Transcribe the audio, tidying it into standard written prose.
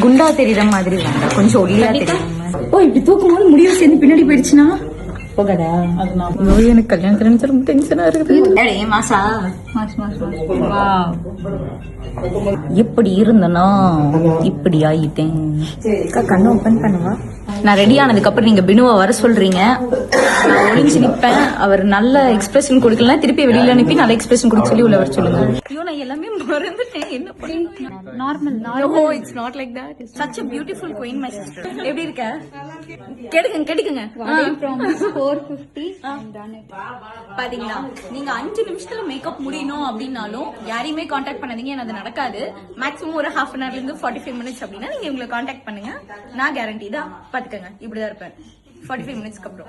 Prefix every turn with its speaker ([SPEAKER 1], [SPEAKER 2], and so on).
[SPEAKER 1] குண்டா தெரியற மாதிரி வேண்டாம், கொஞ்சம் ஒல்லியா தெரியுற மாதிரி. ஓ இப்படி தூக்கும் போது முடிவு சேர்ந்து பின்னாடி போயிடுச்சுன்னா போகடா. எனக்கு கல்யாணத்துல நினைச்சா ரொம்ப டென்ஷனா இருக்குது. மாசா எப்படி இருந்தனா இப்படி ஆயிட்டேன். கண்ணு ஓபன் பண்ணுவா. நான் ரெடி ஆனதுக்கு அப்புறம் நீங்க பினுவா வர சொல்றீங்க, நான் ஒளிஞ்சு நிப்பேன். அவர் நல்ல எக்ஸ்பிரஷன் கொடுக்கலாம், திருப்பி வெளியில அனுப்பி நல்ல எக்ஸ்பிரஷன் கொடுக்க சொல்லி உள்ள வர சொல்லுங்க. ஐயோ நான் எல்லாமே மறந்துட்டேன். என்ன பண்ண normal. O it's not like that. Such a beautiful queen my sister. எப்படி இருக்க? கேடுங்க 450 பாத்தீங்களா? நீங்க 5 நிமிஷத்துல மேக்கப் முடியணும் அப்படின்னாலும் யாரையுமே காண்டாக்ட் பண்ணாதீங்க, அது நடக்காது. மேக்ஸிமம் ஒரு half an hourல இருந்து 45 minutes அப்படின்னா நீங்க இவங்களை காண்டாக்ட் பண்ணுங்க. நான் கேரண்டி தான், பாத்துக்கங்க. இப்படிதான் இருப்பேன் 45 minutes அப்புறம்.